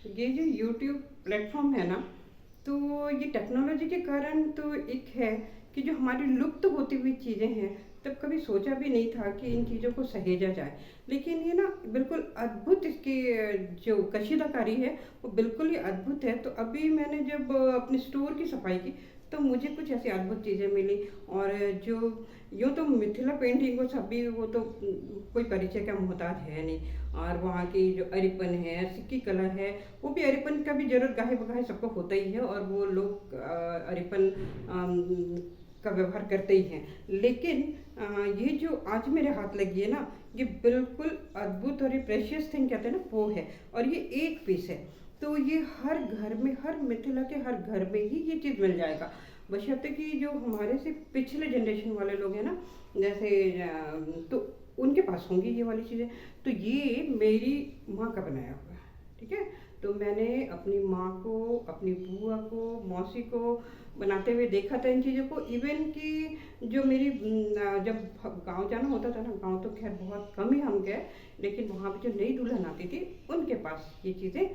ये जो YouTube platform है ना, तो ये टेक्नोलॉजी के कारण तो एक है कि जो हमारी लुप्त होती हुई चीज़ें हैं, तब कभी सोचा भी नहीं था कि इन चीज़ों को सहेजा जाए। लेकिन ये ना बिल्कुल अद्भुत इसकी जो कशीदाकारी है वो बिल्कुल ही अद्भुत है। तो अभी मैंने जब अपने स्टोर की सफाई की, तो मुझे कुछ ऐसी अद्भुत चीज़ें मिली। और जो यूँ तो मिथिला पेंटिंग को सभी वो तो कोई परिचय का मोहताज है नहीं। और वहाँ की जो अरिपन है, सिक्की कला है, वो भी अरिपन का भी जरूर गाहे बगाहे सबको होता ही है, और वो लोग अरिपन का व्यवहार करते ही हैं। लेकिन ये जो आज मेरे हाथ लगी है ना, ये बिल्कुल अद्भुत और ये प्रेशियस थिंग कहते हैं ना, वो है। और ये एक पीस है, तो ये हर घर में, हर मिथिला के हर घर में ही ये चीज़ मिल जाएगा। बशर्ते कि जो हमारे से पिछले जनरेशन वाले लोग हैं ना, जैसे तो उनके पास होंगी ये वाली चीज़ें। तो ये मेरी माँ का बनाया हुआ है, ठीक है। तो मैंने अपनी माँ को, अपनी बुआ को, मौसी को बनाते हुए देखा था इन चीज़ों को। इवन कि जो मेरी जब गांव जाना होता था ना, गांव तो खैर बहुत कम ही हम गए, लेकिन वहाँ पे जो नई दुल्हन आती थी उनके पास ये चीज़ें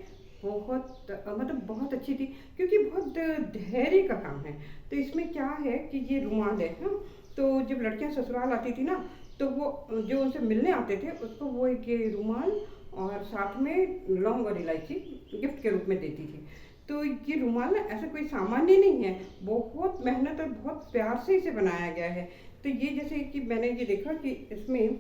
बहुत मतलब बहुत अच्छी थी, क्योंकि बहुत धैर्य का काम है। तो इसमें क्या है कि ये रुमाल है हाँ। तो जब लड़कियां ससुराल आती थी ना, तो वो जो उनसे मिलने आते थे उसको वो एक ये रुमाल और साथ में लौंग और इलायची गिफ्ट के रूप में देती थी। तो ये रुमाल ना ऐसा कोई सामान्य नहीं है, बहुत मेहनत और बहुत प्यार से इसे बनाया गया है। तो ये जैसे कि मैंने ये देखा कि इसमें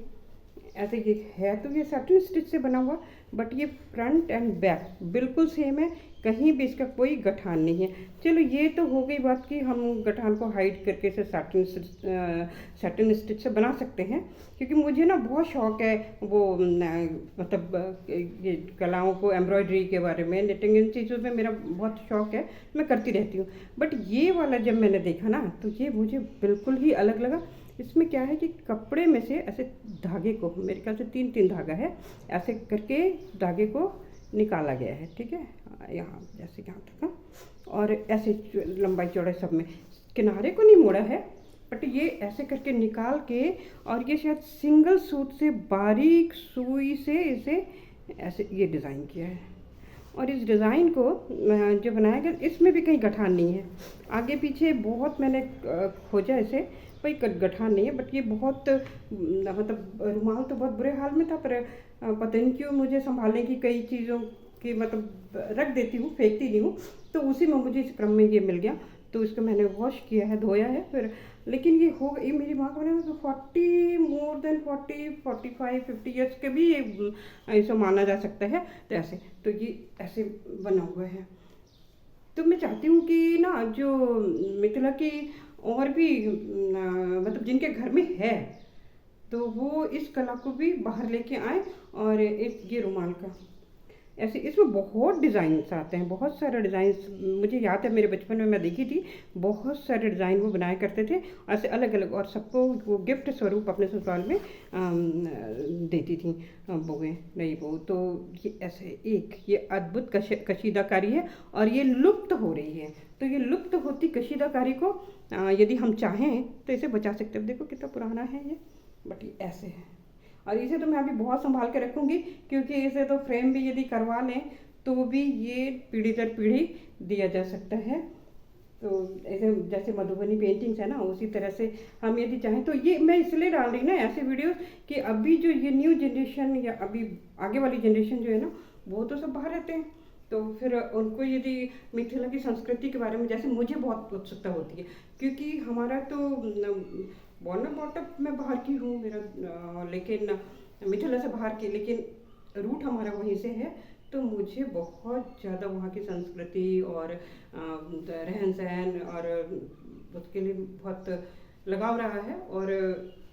ऐसे ये है, तो ये सैटिन स्टिच से बना हुआ, बट ये फ्रंट एंड बैक बिल्कुल सेम है, कहीं भी इसका कोई गठान नहीं है। चलो ये तो हो गई बात कि हम गठान को हाइड करके इसे सैटिन स्टिच से बना सकते हैं, क्योंकि मुझे ना बहुत शौक है वो मतलब ये कलाओं को, एम्ब्रॉयडरी के बारे में, निटिंग, इन चीज़ों में मेरा बहुत शौक है, मैं करती रहती हूँ। बट ये वाला जब मैंने देखा ना, तो ये मुझे बिल्कुल ही अलग लगा। इसमें क्या है कि कपड़े में से ऐसे धागे को, मेरे ख्याल से तीन तीन धागा है, ऐसे करके धागे को निकाला गया है, ठीक है। यहाँ जैसे यहाँ तक हाँ। और ऐसे लंबाई चौड़ाई सब में किनारे को नहीं मोड़ा है, बट ये ऐसे करके निकाल के, और ये शायद सिंगल सूत से बारीक सुई से इसे ऐसे ये डिज़ाइन किया है। और इस डिज़ाइन को जो बनाया गया, इसमें भी कहीं गठान नहीं है। आगे पीछे बहुत मैंने खोजा इसे, कोई गठान नहीं है। बट ये बहुत मतलब रुमाल तो बहुत बुरे हाल में था, पर पता नहीं क्यों मुझे संभालने की कई चीज़ों की मतलब रख देती हूँ, फेंकती नहीं हूँ, तो उसी में मुझे इस क्रम में ये मिल गया। तो इसको मैंने वॉश किया है, धोया है फिर। लेकिन ये हो ये मेरी माँ का बना तो 40 मोर देन 40 45 50 ईयर्स के भी ऐसा माना जा सकता है। तो ऐसे, तो ये ऐसे बना हुआ है। तो मैं चाहती हूँ कि ना जो मिथिला की और भी मतलब जिनके घर में है, तो वो इस कला को भी बाहर लेके आए। और एक ये रुमाल का ऐसे, इसमें बहुत डिज़ाइंस आते हैं, बहुत सारे डिज़ाइंस। मुझे याद है मेरे बचपन में मैं देखी थी, बहुत सारे डिज़ाइन वो बनाया करते थे ऐसे अलग अलग, और सबको वो गिफ्ट स्वरूप अपने ससुराल में देती थी बहुएँ, नई बहू। तो ये ऐसे एक ये अद्भुत कशीदाकारी है, और ये लुप्त हो रही है। तो ये लुप्त होती कशीदाकारी को यदि हम चाहें तो इसे बचा सकते हैं। देखो कितना पुराना है ये, बट ये ऐसे है। और इसे तो मैं अभी बहुत संभाल के रखूँगी, क्योंकि इसे तो फ्रेम भी यदि करवा लें तो भी ये पीढ़ी दर पीढ़ी दिया जा सकता है। तो ऐसे जैसे मधुबनी पेंटिंग्स है ना, उसी तरह से हम यदि चाहें तो ये मैं इसलिए डाल रही ना ऐसे वीडियोस, कि अभी जो ये न्यू जनरेशन या अभी आगे वाली जनरेशन जो है ना, वो तो सब बाहर रहते हैं। तो फिर उनको यदि मिथिला की संस्कृति के बारे में, जैसे मुझे बहुत उत्सुकता होती है, क्योंकि हमारा तो बॉर्न बॉटअप मैं बाहर की हूँ, मेरा लेकिन मिथिला से बाहर की, लेकिन रूट हमारा वहीं से है। तो मुझे बहुत ज़्यादा वहाँ की संस्कृति और रहन सहन और उसके लिए बहुत लगाव रहा है। और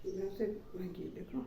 वैसे ये देखो